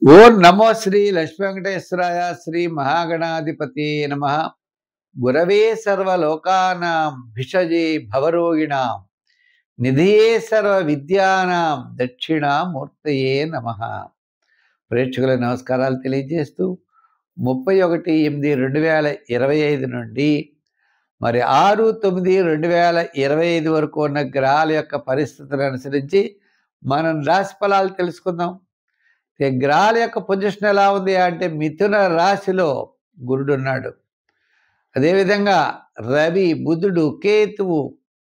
ఓం నమో శ్రీ లక్ష్మీ వెంకటేశ్వరాయ శ్రీ మహాగణాధిపతి నమ. గురవే సర్వలోకానాం భిషజే భవరోగిణాం నిధియే సర్వ విద్యానాం దక్షిణామూర్తయే నమ. ప్రేక్షకుల నమస్కారాలు తెలియజేస్తూ 31/8/2025 నుండి 6/9/2025 వరకు ఉన్న గ్రహాల యొక్క పరిస్థితులను అనుసరించి మనం రాశి ఫలాలు తెలుసుకుందాం. గ్రహాల యొక్క పొజిషన్ ఎలా ఉంది అంటే మిథున రాశిలో గురుడు ఉన్నాడు. అదేవిధంగా రవి, బుధుడు, కేతువు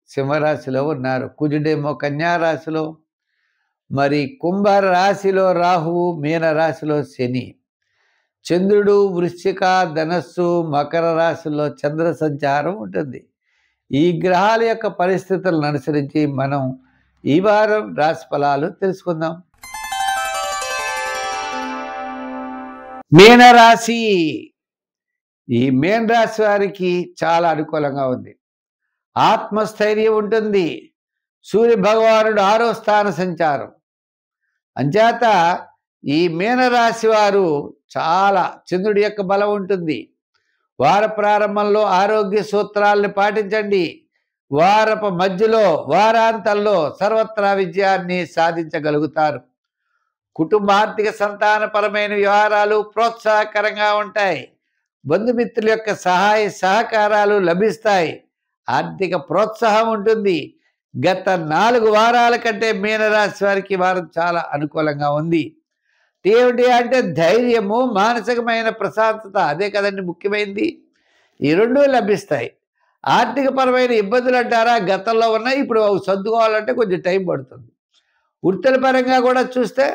సింహరాశిలో ఉన్నారు. కుజుడేమో కన్యా రాశిలో, మరి కుంభ రాశిలో రాహువు, మీన రాశిలో శని, చంద్రుడు వృశ్చిక, ధనస్సు, మకర రాశిలో చంద్ర సంచారం ఉంటుంది. ఈ గ్రహాల యొక్క పరిస్థితులను అనుసరించి మనం ఈ వారం రాశి ఫలాలు తెలుసుకుందాం. మీనరాశి. ఈ మీన రాశి వారికి చాలా అనుకూలంగా ఉంది. ఆత్మస్థైర్యం ఉంటుంది. సూర్య భగవానుడు 6వ స్థాన సంచారం అంచేత ఈ మీనరాశి వారు చాలా చంద్రుడి యొక్క బలం ఉంటుంది. వార ప్రారంభంలో ఆరోగ్య సూత్రాలను పాటించండి. వారపు మధ్యలో వారాంతంలో సర్వత్రా విజయాన్ని సాధించగలుగుతారు. కుటుంబ ఆర్థిక సంతానపరమైన వ్యవహారాలు ప్రోత్సాహకరంగా ఉంటాయి. బంధుమిత్రుల యొక్క సహాయ సహకారాలు లభిస్తాయి. ఆర్థిక ప్రోత్సాహం ఉంటుంది. గత 4 వారాల కంటే మీనరాశి వారికి వారం చాలా అనుకూలంగా ఉంది. ఏమిటి అంటే ధైర్యము, మానసికమైన ప్రశాంతత, అదే కదండి ముఖ్యమైనది. ఈ రెండూ లభిస్తాయి. ఆర్థిక పరమైన ఇబ్బందులు అంటారా, గతంలో ఉన్నాయి, ఇప్పుడు అవి సర్దుకోవాలంటే కొంచెం టైం పడుతుంది. వృత్తుల పరంగా కూడా చూస్తే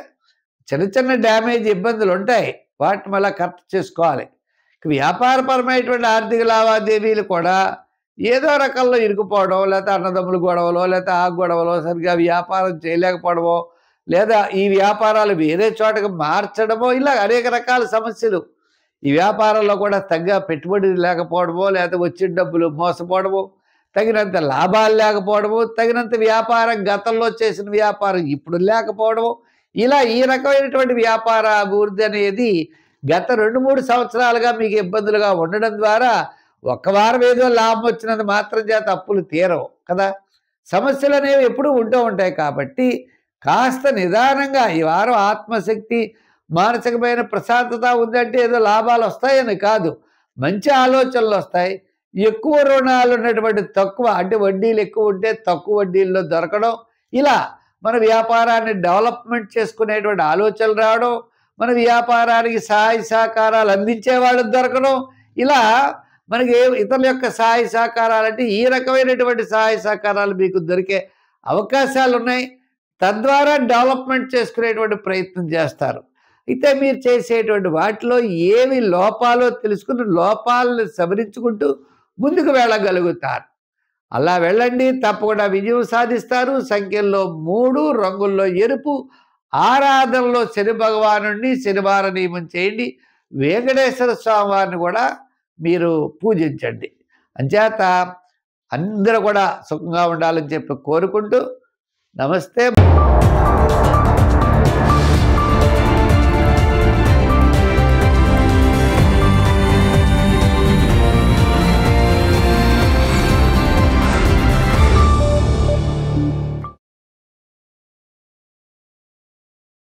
చిన్న చిన్న డ్యామేజ్ ఇబ్బందులు ఉంటాయి. వాటిని మళ్ళీ కరెక్ట్ చేసుకోవాలి. వ్యాపారపరమైనటువంటి ఆర్థిక లావాదేవీలు కూడా ఏదో రకంలో ఇరుకుపోవడం, లేకపోతే అన్నదమ్ముల గొడవలో, లేకపోతే ఆ గొడవలో సరిగ్గా వ్యాపారం చేయలేకపోవడమో, లేదా ఈ వ్యాపారాలు వేరే చోటకి మార్చడమో, ఇలా అనేక రకాల సమస్యలు. ఈ వ్యాపారంలో కూడా తగ్గ పెట్టుబడి లేకపోవడమో, లేకపోతే వచ్చిన డబ్బులు మోసపోవడమో, తగినంత లాభాలు లేకపోవడము, తగినంత వ్యాపారం గతంలో చేసిన వ్యాపారం ఇప్పుడు లేకపోవడము, ఇలా ఈ రకమైనటువంటి వ్యాపార అభివృద్ధి అనేది గత 2-3 సంవత్సరాలుగా మీకు ఇబ్బందులుగా ఉండడం ద్వారా ఒక్క వారం ఏదో లాభం వచ్చినంత మాత్రం చేత అప్పులు తీరవు కదా. సమస్యలు అనేవి ఎప్పుడూ ఉంటూ ఉంటాయి. కాబట్టి కాస్త నిదానంగా ఈ వారం ఆత్మశక్తి, మానసికమైన ప్రశాంతత ఉందంటే ఏదో లాభాలు వస్తాయని కాదు, మంచి ఆలోచనలు వస్తాయి. ఎక్కువ రుణాలు ఉన్నటువంటి తక్కువ, అంటే వడ్డీలు ఎక్కువ ఉంటే తక్కువ వడ్డీల్లో దొరకడం, ఇలా మన వ్యాపారాన్ని డెవలప్మెంట్ చేసుకునేటువంటి ఆలోచనలు రావడం, మన వ్యాపారానికి సహాయ సహకారాలు అందించే వాళ్ళు దొరకడం, ఇలా మనకి ఇతరుల యొక్క సహాయ సహకారాలు అంటే ఈ రకమైనటువంటి సహాయ సహకారాలు మీకు దొరికే అవకాశాలు ఉన్నాయి. తద్వారా డెవలప్మెంట్ చేసుకునేటువంటి ప్రయత్నం చేస్తారు. అయితే మీరు చేసేటువంటి వాటిలో ఏవి లోపాలో తెలుసుకుని లోపాలను సవరించుకుంటూ ముందుకు వెళ్ళగలుగుతారు. అలా వెళ్ళండి, తప్పకుండా విజయం సాధిస్తారు. సంఖ్యల్లో 3, రంగుల్లో ఎరుపు, ఆరాధనలో శని భగవానుడిని శనివార నియమం చేయండి. వెంకటేశ్వర స్వామి వారిని కూడా మీరు పూజించండి. అంచేత అందరూ కూడా సుఖంగా ఉండాలని చెప్పి కోరుకుంటూ నమస్తే.